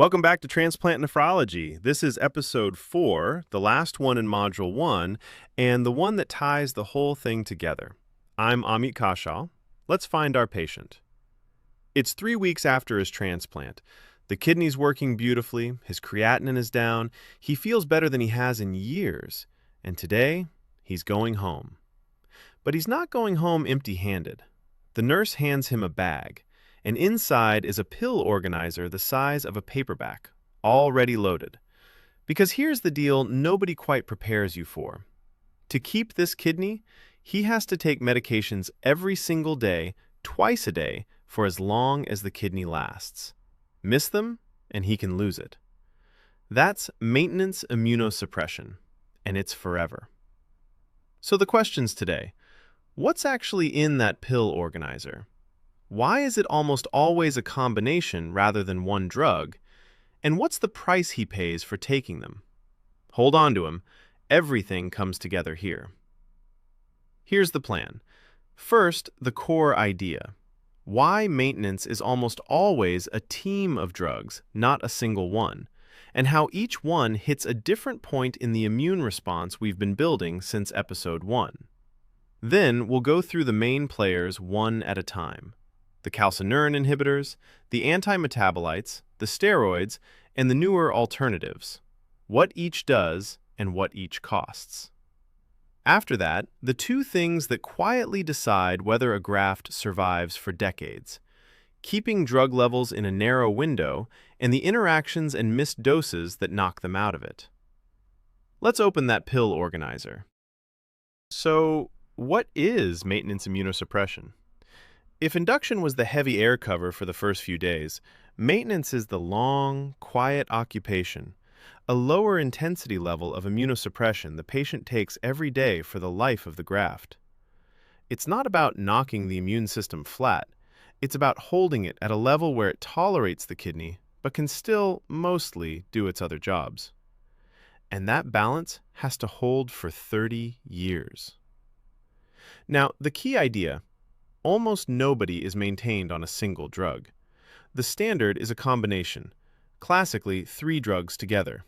Welcome back to Transplant Nephrology. This is episode 4, the last one in module 1, and the one that ties the whole thing together. I'm Amit Kaushal. Let's find our patient. It's 3 weeks after his transplant. The kidney's working beautifully, his creatinine is down, he feels better than he has in years, and today, he's going home. But he's not going home empty-handed. The nurse hands him a bag, and inside is a pill organizer the size of a paperback, already loaded. Because here's the deal nobody quite prepares you for. To keep this kidney, he has to take medications every single day, twice a day, for as long as the kidney lasts. Miss them, and he can lose it. That's maintenance immunosuppression, and it's forever. So the questions today. What's actually in that pill organizer? Why is it almost always a combination rather than one drug? And what's the price he pays for taking them? Hold on to him. Everything comes together here. Here's the plan. First, the core idea. Why maintenance is almost always a team of drugs, not a single one, and how each one hits a different point in the immune response we've been building since episode 1. Then we'll go through the main players one at a time. The calcineurin inhibitors, the antimetabolites, the steroids, and the newer alternatives. What each does and what each costs. After that, the two things that quietly decide whether a graft survives for decades. Keeping drug levels in a narrow window and the interactions and missed doses that knock them out of it. Let's open that pill organizer. So, what is maintenance immunosuppression? If induction was the heavy air cover for the first few days, maintenance is the long, quiet occupation, a lower intensity level of immunosuppression the patient takes every day for the life of the graft. It's not about knocking the immune system flat. It's about holding it at a level where it tolerates the kidney, but can still, mostly, do its other jobs. And that balance has to hold for 30 years. Now, the key idea: almost nobody is maintained on a single drug. The standard is a combination, classically 3 drugs together.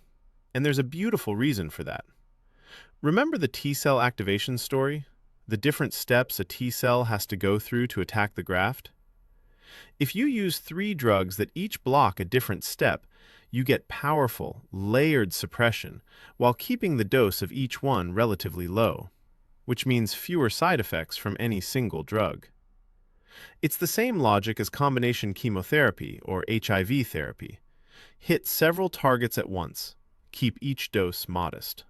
And there's a beautiful reason for that. Remember the T-cell activation story? The different steps a T-cell has to go through to attack the graft? If you use 3 drugs that each block a different step, you get powerful, layered suppression while keeping the dose of each one relatively low, which means fewer side effects from any single drug. It's the same logic as combination chemotherapy or HIV therapy. Hit several targets at once. Keep each dose modest.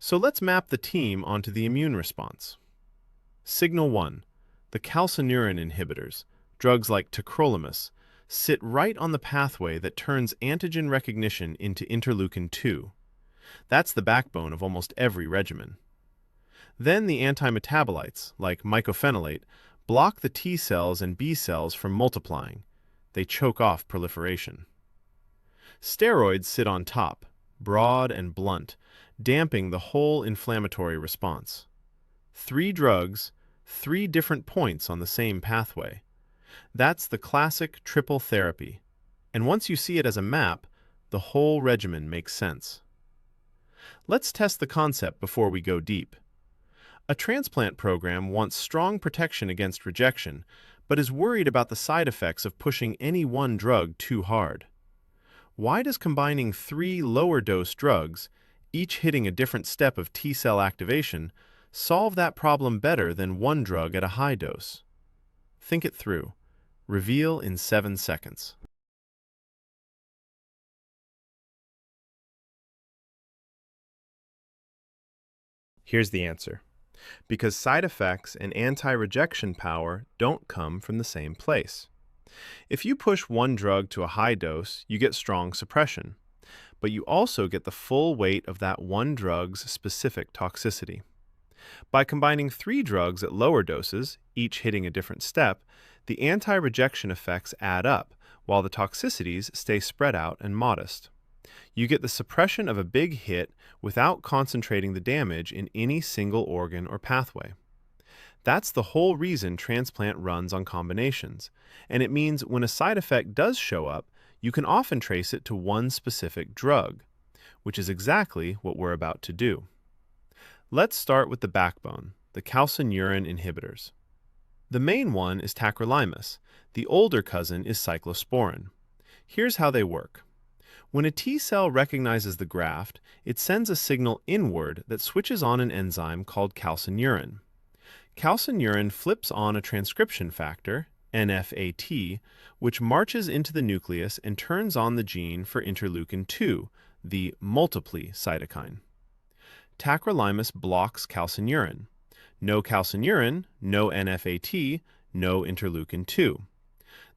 So let's map the team onto the immune response. Signal 1. The calcineurin inhibitors, drugs like Tacrolimus, sit right on the pathway that turns antigen recognition into interleukin-2. That's the backbone of almost every regimen. Then the antimetabolites, like mycophenolate, block the T cells and B cells from multiplying. They choke off proliferation. Steroids sit on top, broad and blunt, damping the whole inflammatory response. 3 drugs, 3 different points on the same pathway. That's the classic triple therapy. And once you see it as a map, the whole regimen makes sense. Let's test the concept before we go deep. A transplant program wants strong protection against rejection, but is worried about the side effects of pushing any one drug too hard. Why does combining 3 lower-dose drugs, each hitting a different step of T-cell activation, solve that problem better than one drug at a high dose? Think it through. Reveal in 7 seconds. Here's the answer. Because side effects and anti-rejection power don't come from the same place. If you push one drug to a high dose, you get strong suppression, but you also get the full weight of that one drug's specific toxicity. By combining 3 drugs at lower doses, each hitting a different step, the anti-rejection effects add up, while the toxicities stay spread out and modest. You get the suppression of a big hit without concentrating the damage in any single organ or pathway. That's the whole reason transplant runs on combinations, and it means when a side effect does show up, you can often trace it to one specific drug, which is exactly what we're about to do. Let's start with the backbone, the calcineurin inhibitors. The main one is tacrolimus. The older cousin is cyclosporin. Here's how they work. When a T cell recognizes the graft, it sends a signal inward that switches on an enzyme called calcineurin. Calcineurin flips on a transcription factor, NFAT, which marches into the nucleus and turns on the gene for interleukin-2, the multiply cytokine. Tacrolimus blocks calcineurin. No calcineurin, no NFAT, no interleukin-2.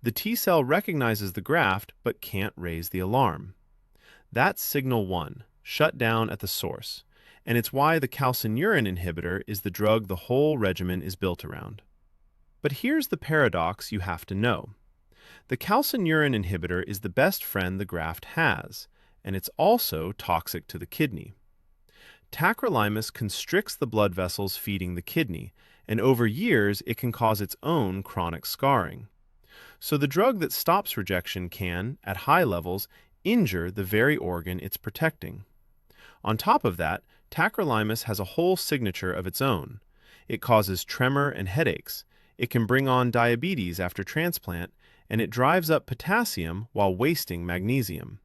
The T cell recognizes the graft but can't raise the alarm. That's signal 1, shut down at the source, and it's why the calcineurin inhibitor is the drug the whole regimen is built around. But here's the paradox you have to know. The calcineurin inhibitor is the best friend the graft has, and it's also toxic to the kidney. Tacrolimus constricts the blood vessels feeding the kidney, and over years it can cause its own chronic scarring. So the drug that stops rejection can, at high levels, injure the very organ it's protecting. On top of that, tacrolimus has a whole signature of its own. It causes tremor and headaches, it can bring on diabetes after transplant, and it drives up potassium while wasting magnesium.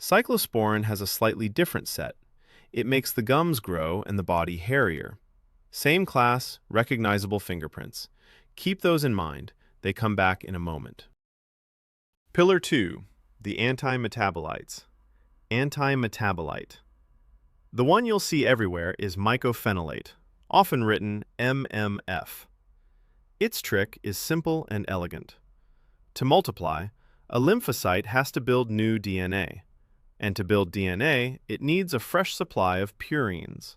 Cyclosporin has a slightly different set. It makes the gums grow and the body hairier. Same class, recognizable fingerprints. Keep those in mind. They come back in a moment. Pillar 2. The antimetabolites. Antimetabolite. The one you'll see everywhere is mycophenolate, often written MMF. Its trick is simple and elegant. To multiply, a lymphocyte has to build new DNA, and to build DNA, it needs a fresh supply of purines.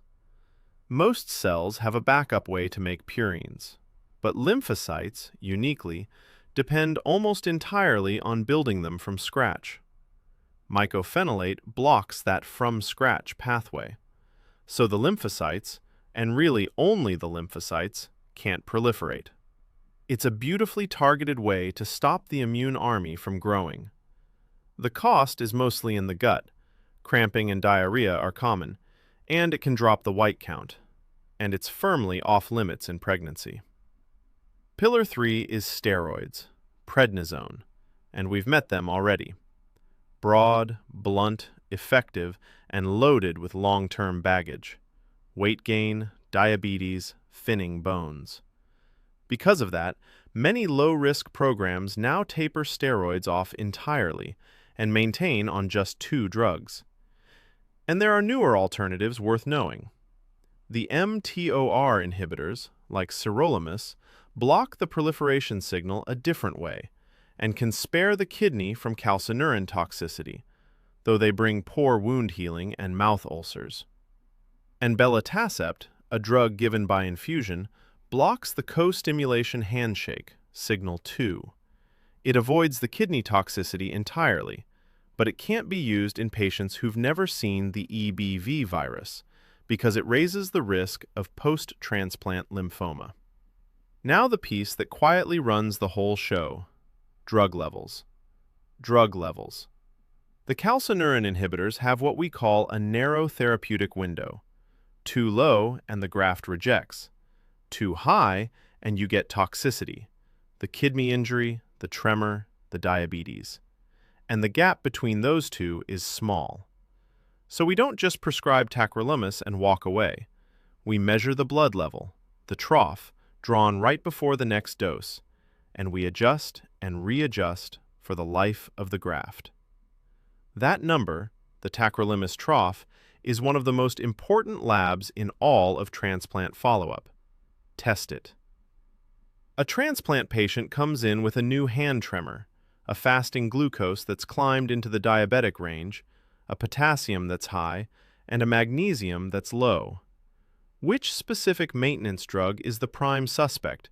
Most cells have a backup way to make purines, but lymphocytes, uniquely, depend almost entirely on building them from scratch. Mycophenolate blocks that from-scratch pathway, so the lymphocytes, and really only the lymphocytes, can't proliferate. It's a beautifully targeted way to stop the immune army from growing. The cost is mostly in the gut. Cramping and diarrhea are common, and it can drop the white count, and it's firmly off-limits in pregnancy. Pillar 3 is steroids, prednisone, and we've met them already. Broad, blunt, effective, and loaded with long-term baggage. Weight gain, diabetes, thinning bones. Because of that, many low-risk programs now taper steroids off entirely and maintain on just 2 drugs. And there are newer alternatives worth knowing. The mTOR inhibitors, like sirolimus, block the proliferation signal a different way and can spare the kidney from calcineurin toxicity, though they bring poor wound healing and mouth ulcers. And belatacept, a drug given by infusion, blocks the co-stimulation handshake, signal 2. It avoids the kidney toxicity entirely, but it can't be used in patients who've never seen the EBV virus because it raises the risk of post-transplant lymphoma. Now the piece that quietly runs the whole show. Drug levels. Drug levels. The calcineurin inhibitors have what we call a narrow therapeutic window. Too low and the graft rejects. Too high and you get toxicity, the kidney injury, the tremor, the diabetes. And the gap between those two is small. So we don't just prescribe tacrolimus and walk away. We measure the blood level, the trough, drawn right before the next dose, and we adjust and readjust for the life of the graft. That number, the tacrolimus trough, is one of the most important labs in all of transplant follow-up. Test it. A transplant patient comes in with a new hand tremor, a fasting glucose that's climbed into the diabetic range, a potassium that's high, and a magnesium that's low. Which specific maintenance drug is the prime suspect,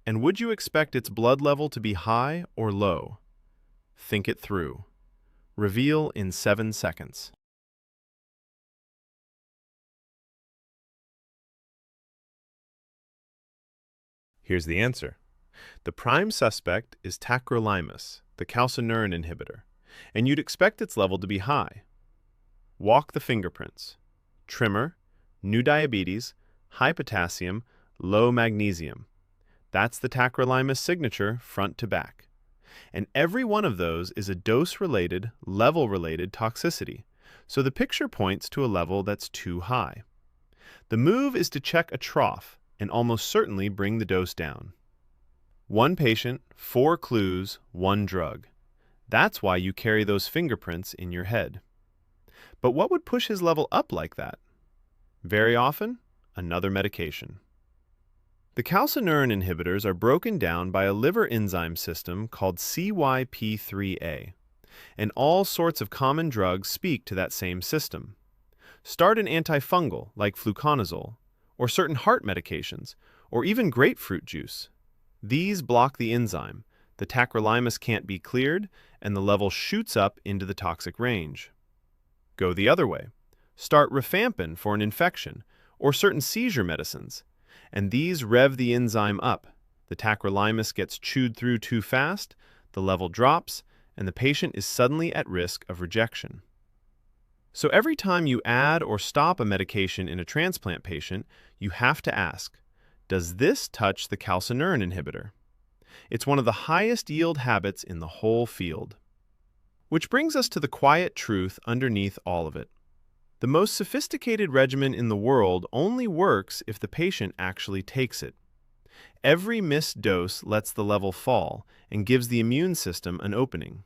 and would you expect its blood level to be high or low? Think it through. Reveal in 7 seconds. Here's the answer. The prime suspect is tacrolimus, the calcineurin inhibitor. and you'd expect its level to be high. Walk the fingerprints. Tremor, new diabetes, high potassium, low magnesium. That's the Tacrolimus signature front to back. And every one of those is a dose-related, level-related toxicity, so the picture points to a level that's too high. The move is to check a trough and almost certainly bring the dose down. One patient, 4 clues, 1 drug. That's why you carry those fingerprints in your head. But what would push his level up like that? Very often, another medication. The calcineurin inhibitors are broken down by a liver enzyme system called CYP3A, and all sorts of common drugs speak to that same system. Start an antifungal like fluconazole, or certain heart medications, or even grapefruit juice. These block the enzyme, the tacrolimus can't be cleared, and the level shoots up into the toxic range. Go the other way. Start rifampin for an infection, or certain seizure medicines, and these rev the enzyme up. The tacrolimus gets chewed through too fast, the level drops, and the patient is suddenly at risk of rejection. So every time you add or stop a medication in a transplant patient, you have to ask, does this touch the calcineurin inhibitor? It's one of the highest yield habits in the whole field. Which brings us to the quiet truth underneath all of it. The most sophisticated regimen in the world only works if the patient actually takes it. Every missed dose lets the level fall and gives the immune system an opening.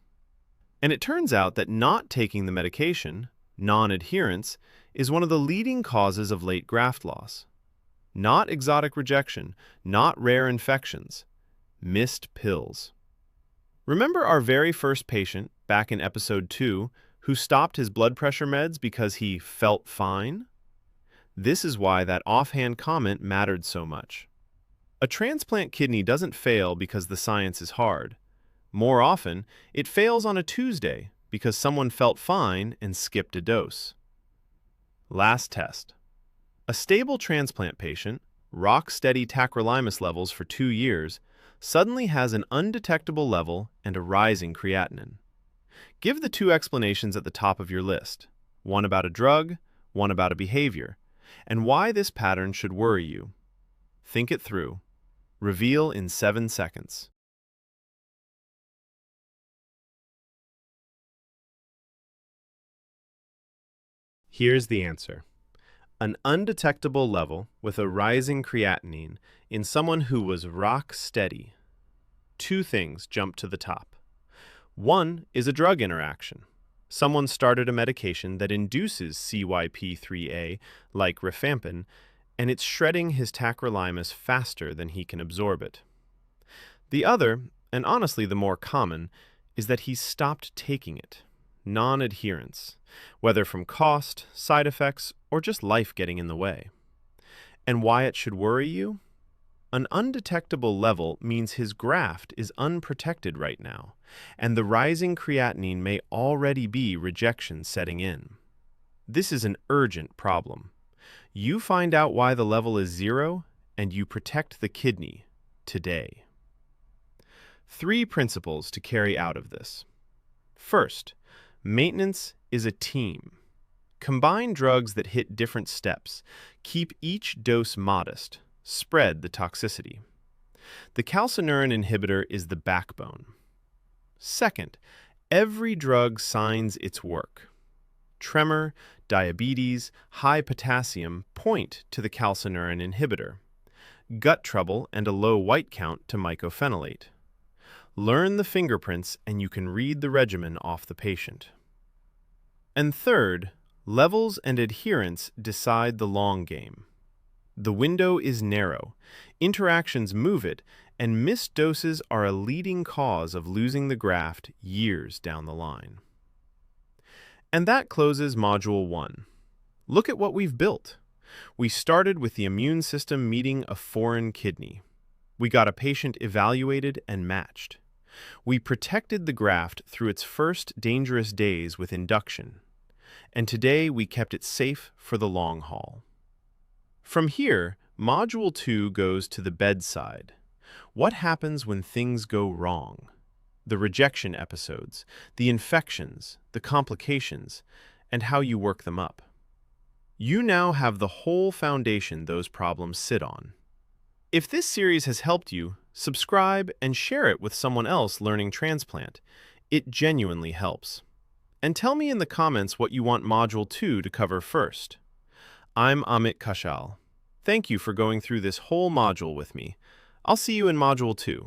And it turns out that not taking the medication, non-adherence, is one of the leading causes of late graft loss. Not exotic rejection, not rare infections, missed pills. Remember our very first patient, back in episode 2, who stopped his blood pressure meds because he felt fine? This is why that offhand comment mattered so much. A transplant kidney doesn't fail because the science is hard. More often, it fails on a Tuesday because someone felt fine and skipped a dose. Last test. A stable transplant patient, rock-steady tacrolimus levels for 2 years, suddenly has an undetectable level and a rising creatinine. Give the 2 explanations at the top of your list, one about a drug, one about a behavior, and why this pattern should worry you. Think it through. Reveal in 7 seconds. Here's the answer. An undetectable level with a rising creatinine in someone who was rock steady. 2 things jump to the top. One is a drug interaction. Someone started a medication that induces CYP3A, like rifampin, and it's shredding his tacrolimus faster than he can absorb it. The other, and honestly the more common, is that he's stopped taking it. Non-adherence, whether from cost, side effects, or just life getting in the way. And why it should worry you? An undetectable level means his graft is unprotected right now, and the rising creatinine may already be rejection setting in. This is an urgent problem. You find out why the level is 0, and you protect the kidney today. 3 principles to carry out of this. First, maintenance is a team. Combine drugs that hit different steps. Keep each dose modest. Spread the toxicity. The calcineurin inhibitor is the backbone. Second, every drug signs its work. Tremor, diabetes, high potassium point to the calcineurin inhibitor. Gut trouble and a low white count to mycophenolate. Learn the fingerprints and you can read the regimen off the patient. And third, levels and adherence decide the long game. The window is narrow, interactions move it, and missed doses are a leading cause of losing the graft years down the line. And that closes Module 1. Look at what we've built. We started with the immune system meeting a foreign kidney. We got a patient evaluated and matched. We protected the graft through its first dangerous days with induction. And today we kept it safe for the long haul. From here, Module 2 goes to the bedside. What happens when things go wrong? the rejection episodes, the infections, the complications, and how you work them up. You now have the whole foundation those problems sit on. If this series has helped you, subscribe and share it with someone else learning transplant. It genuinely helps. And tell me in the comments what you want Module 2 to cover first. I'm Amit Kaushal. Thank you for going through this whole module with me. I'll see you in Module 2.